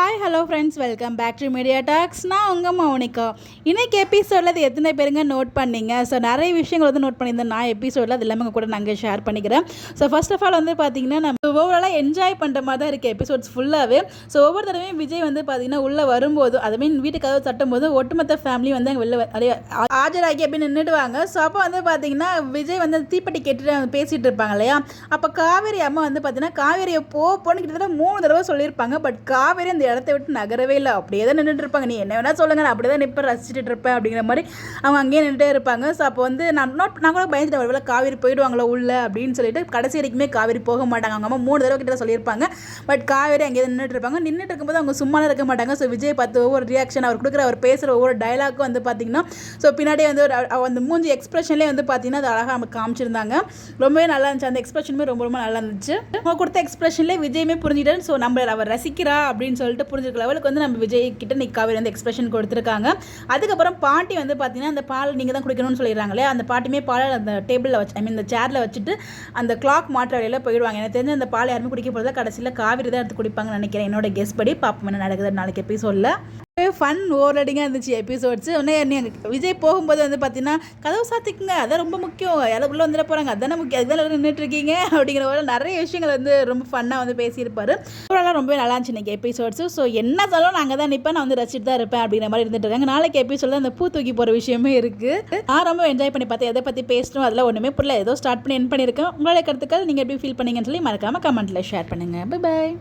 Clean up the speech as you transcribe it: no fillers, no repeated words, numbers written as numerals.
Hi hello friends, welcome back to media talks. நான் உங்கள் மௌனிகா. இன்றைக்கி எபிசோடில் அது எத்தனை பேருங்க நோட் பண்ணிங்க? ஸோ நிறைய விஷயங்கள் வந்து நோட் பண்ணியிருந்தேன் நான் எபிசோடில். அது எல்லாமே கூட நாங்கள் ஷேர் பண்ணிக்கிறேன். ஸோ ஃபர்ஸ்ட் ஆஃப் ஆல் வந்து பார்த்திங்கன்னா நம்ம ஓவராலாக என்ஜாய் பண்ணுற மாதிரி தான் இருக்குது எபிசோட்ஸ் ஃபுல்லாகவே. ஸோ ஒவ்வொரு தடவையும் விஜய் வந்து பார்த்திங்கன்னா உள்ளே வரும்போது, அதுவே வீட்டுக்காக தட்டும் போது ஒட்டுமொத்த ஃபேமிலி வந்து அங்கே வெளில ஆஜராகி அப்படின்னு நின்றுடுவாங்க. ஸோ அப்போ வந்து பார்த்திங்கன்னா விஜய் வந்து தீப்பெட்டி கேட்டுட்டு பேசிகிட்டு இருப்பாங்க இல்லையா? அப்போ காவேரி அம்மா வந்து பார்த்திங்கன்னா காவேரியை போன்னு கிட்டத்தட்ட 3 தடவை சொல்லியிருப்பாங்க. பட் காவேரி அந்த இடத்த விட்டு நகரவே இல்லை, அப்படியே தான் நின்றுட்டு இருப்பாங்க. நீ என்ன வேணால் சொல்லுங்கள், நான் அப்படி தான் நிற்பேன், ரசிச்சுட்டு இருப்பேன் அப்படிங்கிற மாதிரி அவங்க அங்கேயே நின்றுட்டே இருப்பாங்க. ஸோ அப்போ வந்து நான் கூட பயந்துட்டு ஒருவேளை காவேரி போயிடுவாங்களோ உள்ள அப்படின்னு சொல்லிட்டு கடைசி வரைக்குமே காவேரி போக மாட்டாங்க. அவங்க அம்மா 3 தடவை கிட்ட சொல்லியிருப்பாங்க. பட் காவேரி அங்கேயே நின்றுட்டு இருப்பாங்க. நின்றுட்டு இருக்கும்போது அவங்க சும்மாவே இருக்க மாட்டாங்க. ஸோ விஜய் பார்த்து ஒவ்வொரு ரியாக்ஷன் அவர் கொடுக்குற, அவர் பேசுகிற ஒவ்வொரு டைலாக்கும் வந்து பார்த்திங்கன்னா ஸோ பின்னாடியே வந்து அந்த மூஞ்சி எக்ஸ்பிரஷன்லேயே வந்து பார்த்திங்கன்னா அது அழகாக நம்ம காமிச்சிருந்தாங்க. ரொம்பவே நல்லா இருந்துச்சு. அந்த எக்ஸ்பிரஷனுமே ரொம்ப ரொம்ப நல்லா இருந்துச்சு. அவங்க கொடுத்த எக்ஸ்பிரஷன்லேயே விஜயுமே புரிஞ்சுட்டேன். ஸோ நம்ம அவர் ரசிக்கிறா அப்படின்னு சொல்லிட்டு புரிஞ்சுக்க லெவலுக்கு வந்து நம்ம விஜய் கிட்ட இன்னைக்கு காவேரி வந்து எக்ஸ்பிரஷன் கொடுத்துருக்காங்க. அதுக்கப்புறம் பாட்டி வந்து பார்த்தீங்கன்னா அந்த பால் நீங்கள் தான் குடிக்கணும்னு சொல்லிடுறாங்களே, அந்த பாட்டியுமே பால் அந்த டேபிளில் வச்சு இந்த சேரில் வச்சுட்டு அந்த கிளாக் மாற்ற வழியில் போயிடுவாங்க. எனக்கு தெரிஞ்சு அந்த பால் யாருமே குடிக்க போகிறதா கடைசியில் காவேரி தான் எடுத்து குடிப்பாங்கன்னு நினைக்கிறேன். என்னோட கெஸ் படி பார்ப்போம் என்ன நடக்குது நாளைக்கு எபிசோடில். ஃபன் ஓவரடிங்காக இருந்துச்சு எபிசோட்ஸ். ஒன்று விஜய் போகும்போது வந்து பார்த்தீங்கன்னா கதவு சாத்திக்குங்க, அதான் ரொம்ப முக்கியம், யாரும் உள்ளே வந்துட போகிறாங்க, அதானே முக்கியம், அதுதான் நின்றுட்டுருக்கீங்க அப்படிங்கிற போல நிறைய விஷயங்கள் வந்து ரொம்ப ஃபன்னாக வந்து பேசியிருப்பார். ஓவராலாக ரொம்பவே நல்லா இருந்துச்சு இன்றைக்கி எபிசோட்ஸு. ஸோ என்ன சொல்லணும், நாங்கள் தான் நிற்பேன், நான் வந்து ரசிச்சுட்டு தான் இருப்பேன் அப்படிங்கிற மாதிரி இருந்துட்டு இருக்காங்க. நாளைக்கு எபிசோடில் அந்த பூ தூக்கி போகிற விஷயமே இருக்குது. நான் ரொம்ப என்ஜாய் பண்ணி பார்த்தேன். எதை பற்றி பேசணும் அதில் ஒன்றுமே புரியல, ஏதோ ஸ்டார்ட் பண்ணி என் பண்ணியிருக்கேன். உங்களுடைய கருத்துக்கள் நீங்கள் எப்படி ஃபீல் பண்ணீங்கன்னு சொல்லி மறக்காமல் கமெண்ட்டில் ஷேர் பண்ணுங்கள். Bye bye.